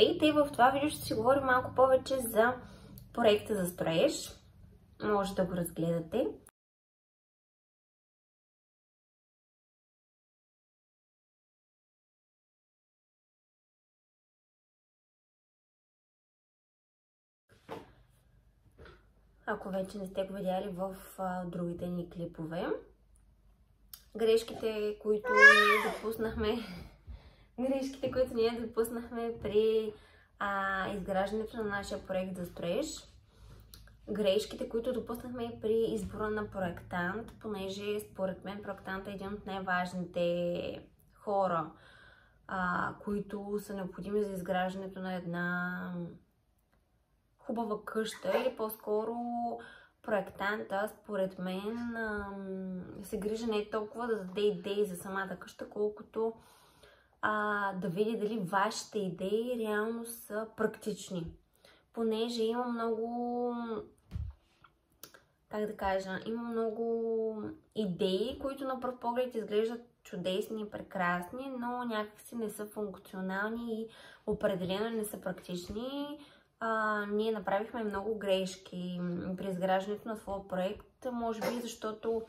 Здравейте! В това видео ще си говорим малко повече за проекта за строеж. Може да го разгледате. Ако вече не сте го видяли в другите ни клипове. Грешките, които ние допуснахме при изграждането на нашия проект за строеж. Грешките, които допуснахме и при избора на проектант, понеже според мен проектант е един от най-важните хора, които са необходими за изграждането на една хубава къща, или по-скоро проектанта, според мен, се грижи не толкова да даде идеи за самата къща, колкото да види дали вашите идеи реално са практични. Понеже има много, има много идеи, които на пръв поглед изглеждат чудесни и прекрасни, но някакси не са функционални и определено не са практични. Ние направихме много грешки при изграждането на своя проект, може би защото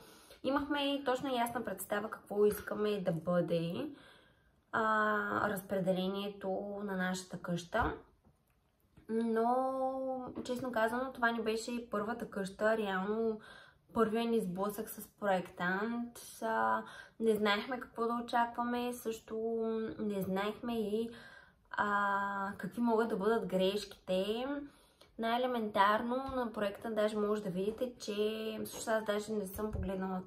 имахме точно ясна представа какво искаме да бъде разпределението на нашата къща. Но, честно казано, това не беше и първата къща. Реално, първият ни сблъсък с проектант. Не знаехме какво да очакваме, също не знаехме и какви могат да бъдат грешките. Най-елементарно на проекта даже може да видите, че всъщност аз даже не съм погледнала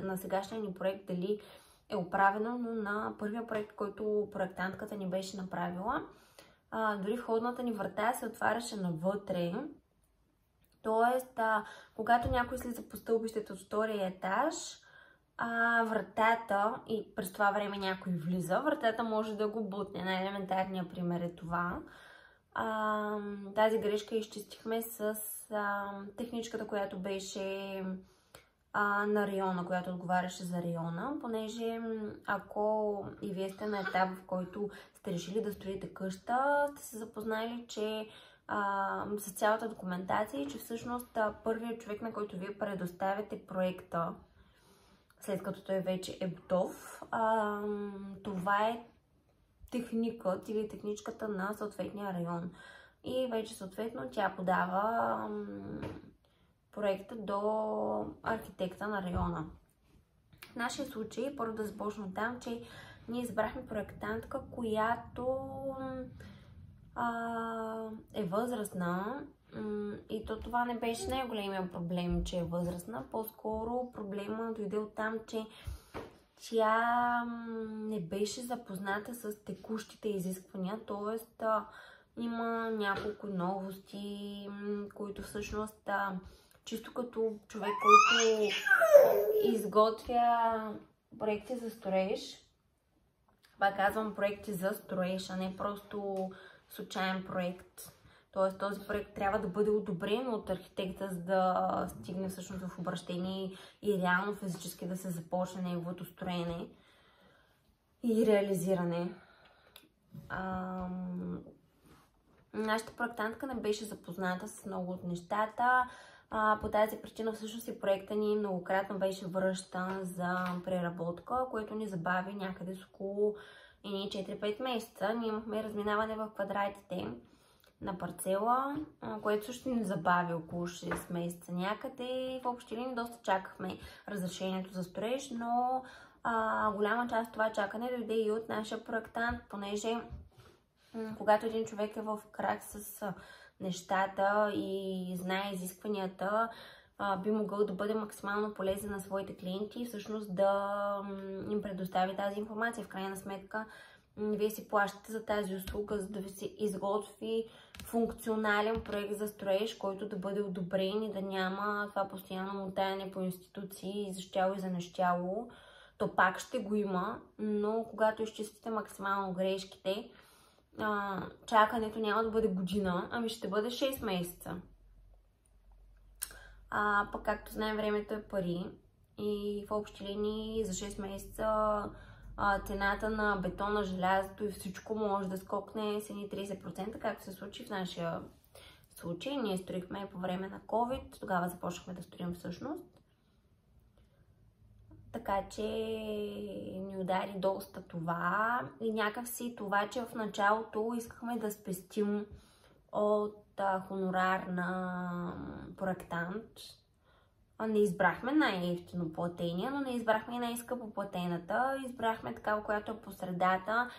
на сегашния ни проект дали е оправено, но на първия проект, който проектантката ни беше направила, дори входната ни врата се отваряше навътре. Тоест, когато някой слиза по стълбището от втория етаж, вратата, и през това време някой влиза, вратата може да го бутне. Най-елементарният пример е това. Тази грешка изчистихме с техничката, която беше на района, която отговаряше за района, понеже ако и вие сте на етап, в който сте решили да строите къща, сте се запознали, че с цялата документация, че всъщност първият човек, на който вие предоставяте проекта, след като той вече е готов, това е техникът или техничката на съответния район. И вече съответно тя подава проекта до архитекта на района. В нашия случай, първо да започна там, че ние избрахме проектантка, която е възрастна, и това не беше най-големия проблем, че е възрастна. По-скоро проблема дойде от там, че тя не беше запозната с текущите изисквания, т.е. има няколко новости, които всъщност чисто като човек, който изготвя проекти за строеж, пак казвам проекти за строеж, а не просто случайен проект. Тоест този проект трябва да бъде одобрен от архитекта, за да стигне всъщност в обращение и реално физически да се започне неговото строене и реализиране. Нашата проектантка не беше запозната с много от нещата. По тази причина всъщност и проекта ни многократно беше връщан за преработка, което ни забави някъде с около 4-5 месеца. Ние имахме разминаване в квадратите на парцела, което също ни забави около 6 месеца някъде. В общи линии доста чакахме разрешението за строеж, но голяма част от това чакане дойде и от нашия проектант, понеже когато един човек е в крак с нещата и знае изискванията, би могъл да бъде максимално полезен на своите клиенти и всъщност да им предостави тази информация. В крайна сметка, вие си плащате за тази услуга, за да ви се изготви функционален проект за строеж, който да бъде одобрен и да няма това постоянно мотаене по институции и защяло и за нещяло. То пак ще го има, но когато изчистите максимално грешките, чакането няма да бъде година, ами ще бъде 6 месеца. Пък както знаем, времето е пари и в общи линии за 6 месеца цената на бетона, желязото и всичко може да скокне с едни 30%, както се случи в нашия случай. Ние строихме по време на COVID, тогава започнахме да строим всъщност. Така че ни удари доста това и някакси това, че в началото искахме да спестим от хонорар на проектант. Не избрахме най-ефтино платения, но не избрахме и най-скъпо платената. Избрахме такава, която е по средата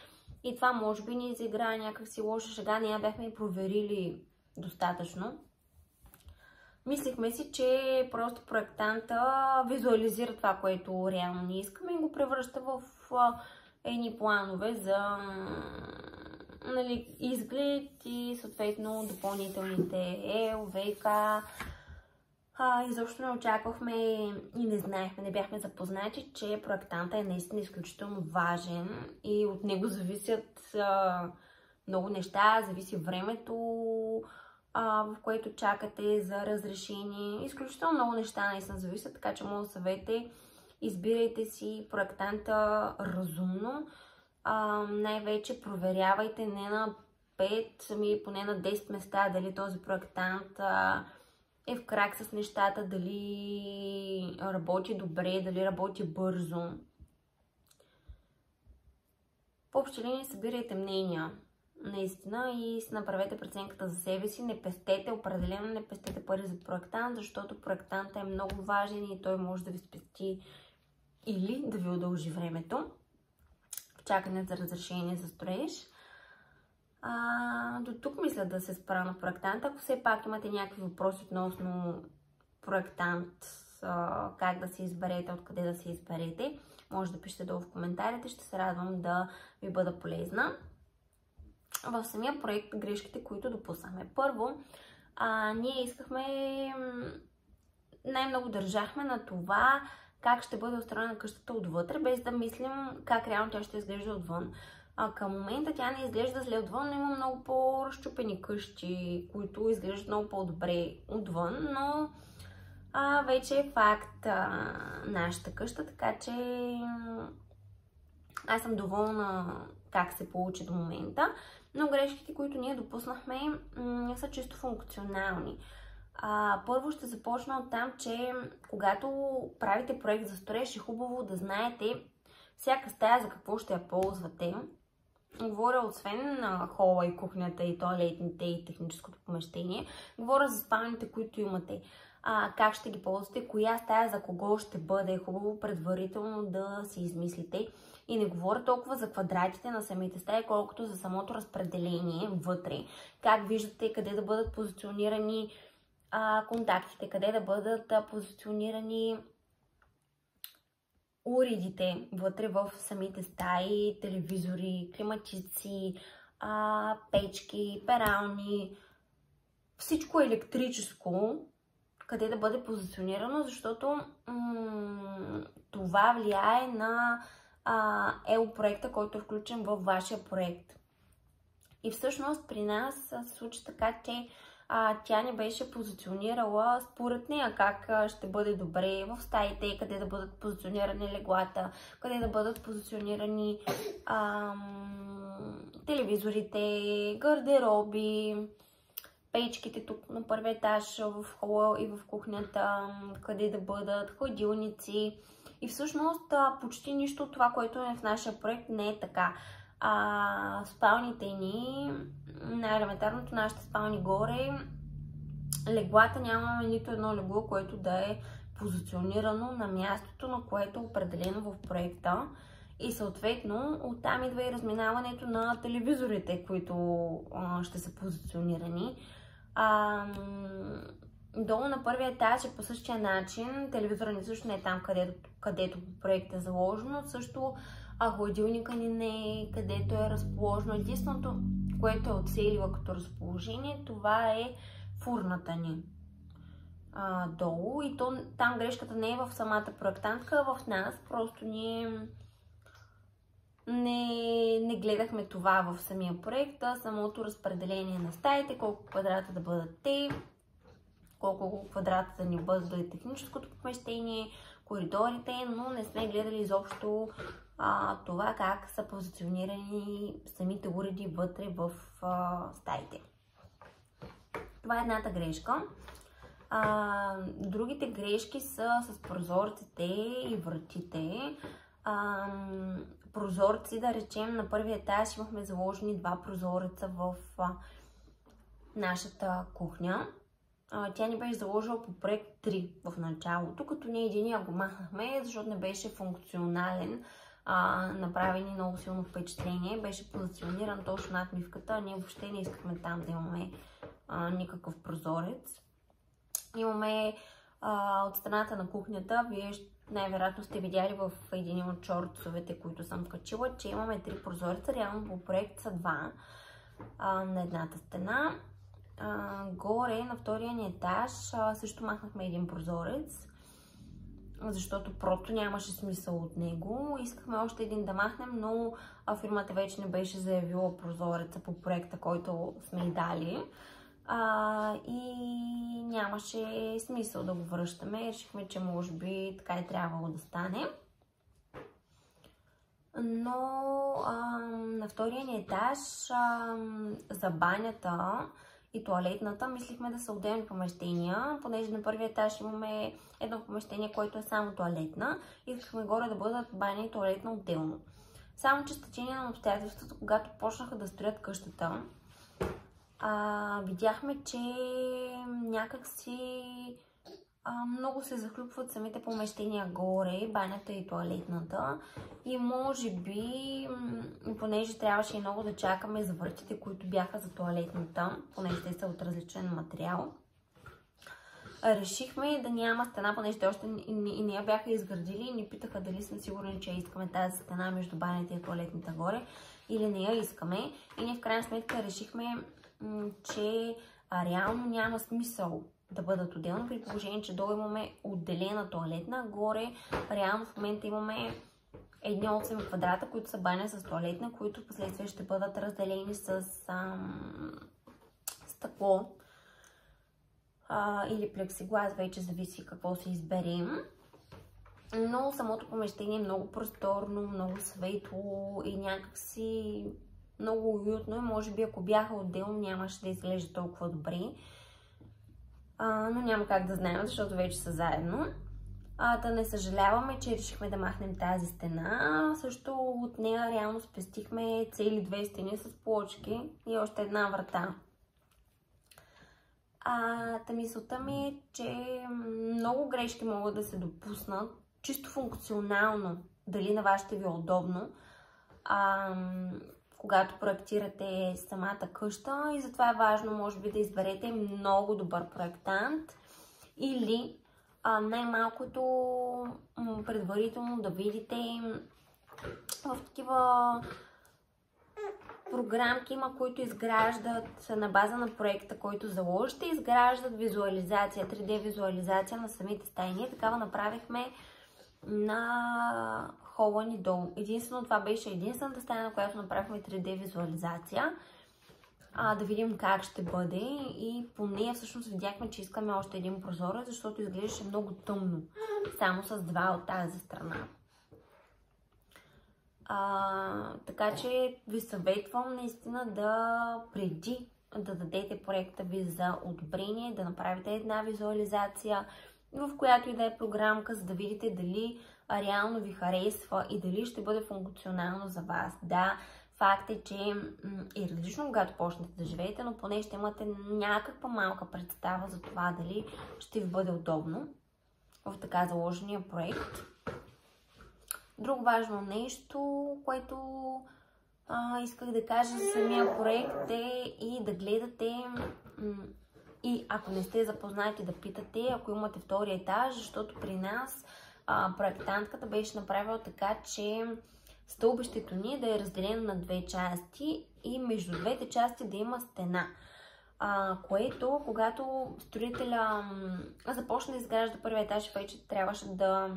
и това може би ни изигра някакси лоша шега. Ние бяхме и проверили достатъчно. Мислихме си, че просто проектанта визуализира това, което реално не искаме и го превръща в едни планове за изглед и съответно допълнителните ВК. Изобщо не очаквахме и не знаехме, не бяхме запознати, че проектанта е наистина изключително важен и от него зависят много неща, зависи времето, в което чакате за разрешение. Изключително много неща наистина зависят, така че моят съвет е избирайте си проектанта разумно. Най-вече проверявайте не на 5, поне на 10 места дали този проектант е в крак с нещата, дали работи добре, дали работи бързо. В общи линии събирайте мнения, наистина, и си направете преценката за себе си. Не пестете, определено не пестете пари за проектант, защото проектантът е много важен и той може да ви спести или да ви удължи времето в чакане за разрешение за строеж. До тук мисля да се спра на проектанта. Ако все пак имате някакви въпроси относно проектант, как да се изберете, откъде да се изберете, може да пишете долу в коментарите, ще се радвам да ви бъда полезна. В самия проект грешките, които допуснахме. Първо, ние искахме, най-много държахме на това как ще бъде устроена къщата отвътре, без да мислим как реално тя ще изглежда отвън. Към момента тя не изглежда зле отвън, но има много по-разчупени къщи, които изглеждат много по-добре отвън, но вече е факт нашата къща, така че аз съм доволна как се получи до момента. Но грешките, които ние допуснахме, са чисто функционални. Първо ще започна от там, че когато правите проект за строеж, е хубаво да знаете всяка стая за какво ще я ползвате. Говоря освен на хола и кухнята и тоалетните и техническото помещение, говоря за спалните, които имате. Как ще ги ползвате, коя стая за кого ще бъде, хубаво предварително да си измислите. И не говоря толкова за квадратите на самите стаи, колкото за самото разпределение вътре. Как виждате къде да бъдат позиционирани контактите, къде да бъдат позиционирани уредите вътре в самите стаи, телевизори, климатици, печки, перални, всичко електрическо, къде да бъде позиционирано, защото това влияе на ЕО проекта, който е включен във вашия проект. И всъщност при нас се случи така, че тя не беше позиционирала според нея как ще бъде добре в стаите, къде да бъдат позиционирани леглата, къде да бъдат позиционирани телевизорите, гардероби, печките тук на първия етаж, в хола и в кухнята, къде да бъдат хладилници. И всъщност почти нищо от това, което е в нашия проект, не е така. Спалните ни, най-елементарното, нашите спални горе, леглата, нямаме нито едно легло, което да е позиционирано на мястото, на което е определено в проекта. И съответно оттам идва и разминаването на телевизорите, които ще са позиционирани. Долу на първия етаж е по същия начин. Телевизора ни също не е там, където проектът е заложено. Също хладилника ни не е където е разположено. Единственото, което е оцелила като разположение, това е фурната ни долу. И там грешката не е в самата проектантка, а в нас. Просто ние не гледахме това в самия проект, а самото разпределение на стаите, колко квадрата да бъдат те, колко квадрата да ни бъде техническото помещение, коридорите, но не сме гледали изобщо това как са позиционирани самите уреди вътре в стаите. Това е едната грешка. Другите грешки са с прозорците и вратите. Прозорци, да речем, на първия етаж имахме заложени 2 прозореца в нашата кухня. Тя ни беше заложила по проект 3 в началото, като ние единия го махнахме, защото не беше функционален. Направи ни много силно впечатление. Беше позициониран точно над мивката. Ние въобще не искахме там да имаме никакъв прозорец. Имаме от страната на кухнята, вие най-вероятно сте видяли в един от шортсовете, които съм качила, че имаме 3 прозореца. Реално по проект са 2 на едната стена. Горе на втория ни етаж също махнахме един прозорец, защото просто нямаше смисъл от него. Искахме още един да махнем, но фирмата вече не беше заявила прозореца по проекта, който сме й дали. И нямаше смисъл да го връщаме. Решихме, че може би така е трябвало да стане. Но на втория ни етаж за банята и туалетната мислихме да са отделни помещения, понеже на първия етаж имаме едно помещение, което е само туалетна. Искахме горе да бъдат баня и туалетна отделно. Само че с течение на обстоятелствата, когато почнаха да строят къщата, видяхме, че някакси много се захлюпват самите помещения горе, банята и туалетната. И може би, понеже трябваше и много да чакаме за вратите, които бяха за туалетната, понеже те са от различен материал, решихме да няма стена, понеже те още и не я бяха изградили и ни питаха дали сме сигурни, че искаме тази стена между банята и туалетната горе или не я искаме. И ние в крайна сметка решихме, че реално няма смисъл да бъдат отделно, при положение, че долу имаме отделена туалетна, горе реално в момента имаме едни 8 квадрата, които са баня с туалетна, които последствие ще бъдат разделени с стъкло или плексиглас, вече зависи какво се изберем. Но самото помещение е много просторно, много светло и някакси много уютно и може би ако бяха отделно нямаше да изглежда толкова добре. Но няма как да знаем, защото вече са заедно. Да не съжаляваме, че решихме да махнем тази стена. Също от нея реално спестихме цели 2 стени с плочки и още една врата. Мисълта ми е, че много грешки могат да се допуснат, чисто функционално, дали на вас ще ви е удобно, когато проектирате самата къща, и затова е важно, може би, да изберете много добър проектант или най-малкото предварително да видите в такива програмки има, които изграждат на база на проекта, който заложите, изграждат визуализация, 3D визуализация на самите стаи. Ние такава направихме на хола ни долу. Единствено това беше единствената стая, на която направихме 3D визуализация. Да видим как ще бъде, и по нея всъщност видяхме, че искаме още един прозорец, защото изглеждаше много тъмно, само с 2 от тази страна. Така че ви съветвам наистина да преди да дадете проекта ви за одобрение, да направите една визуализация, в която и да е програмка, за да видите дали реално ви харесва и дали ще бъде функционално за вас. Да, факт е, че е различно, когато почнете да живеете, но поне ще имате някаква малка представа за това дали ще ви бъде удобно в така заложения проект. Друго важно нещо, което исках да кажа за самия проект, е и да гледате и ако не сте запознати, да питате, ако имате втори етаж, защото при нас проектантката беше направила така, че стълбището ни да е разделено на 2 части и между двете части да има стена. Което, когато строителя започна да изгражда първия етаж, вече трябваше да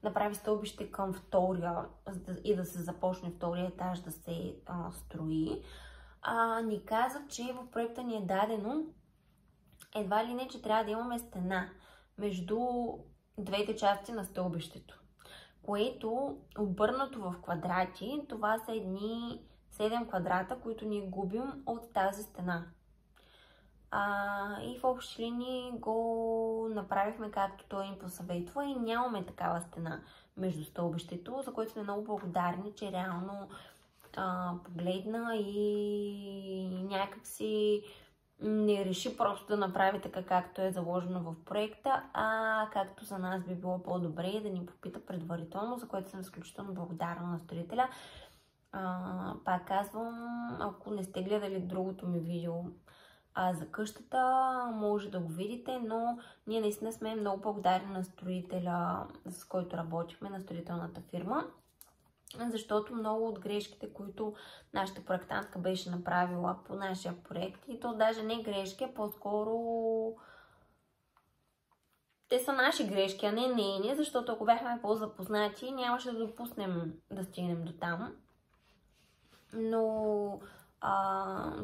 направи стълбище към втория и да се започне втория етаж да се строи, ни каза, че в проекта ни е дадено едва ли не, че трябва да имаме стена между двете части на стълбището, което обърнато в квадрати, това са едни 7 квадрата, които ние губим от тази стена. И в общи линии го направихме както той им посъветва и нямаме такава стена между стълбището, за което сме много благодарни, че реално погледна и някак си не реши просто да направи така, както е заложено в проекта, както за нас би било по-добре да ни попита предварително, за което съм изключително благодарна на строителя. Пак казвам, ако не сте гледали другото ми видео за къщата, може да го видите, но ние наистина сме много благодарни на строителя, с който работихме, на строителната фирма, защото много от грешките, които нашата проектантка беше направила по нашия проект, и то даже не грешки, а по-скоро те са наши грешки, а не нейни, защото ако бяхме по-запознати, нямаше да допуснем да стигнем до там. Но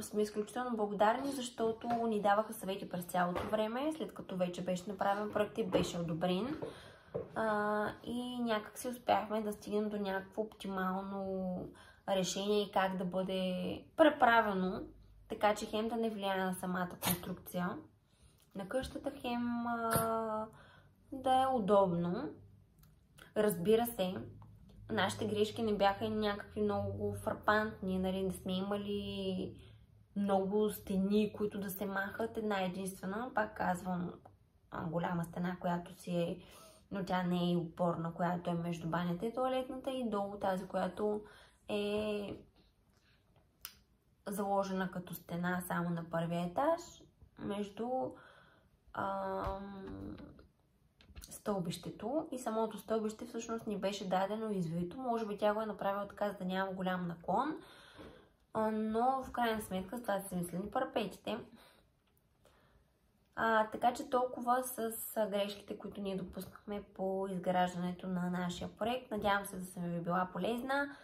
сме изключително благодарни, защото ни даваха съвети през цялото време, след като вече беше направен проект и беше одобрен. И някак си успяхме да стигнем до някакво оптимално решение и как да бъде преправено, така че хем да не влияе на самата конструкция на къщата, хем да е удобно. Разбира се, нашите грешки не бяха някакви много фрапантни, нали, не сме имали много стени, които да се махат. Една единствена, пак казвам, голяма стена, която си е, но тя не е опорна, която е между банята и тоалетната, и долу тази, която е заложена като стена само на първия етаж, между стълбището, и самото стълбище всъщност ни беше дадено извито. Може би тя го е направила така, за да няма голям наклон, но в крайна сметка това са мислени парапетите. Така че толкова с грешките, които ние допуснахме по изграждането на нашия проект. Надявам се да съм ви била полезна.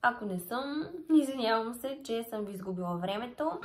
Ако не съм, извинявам се, че съм ви изгубила времето.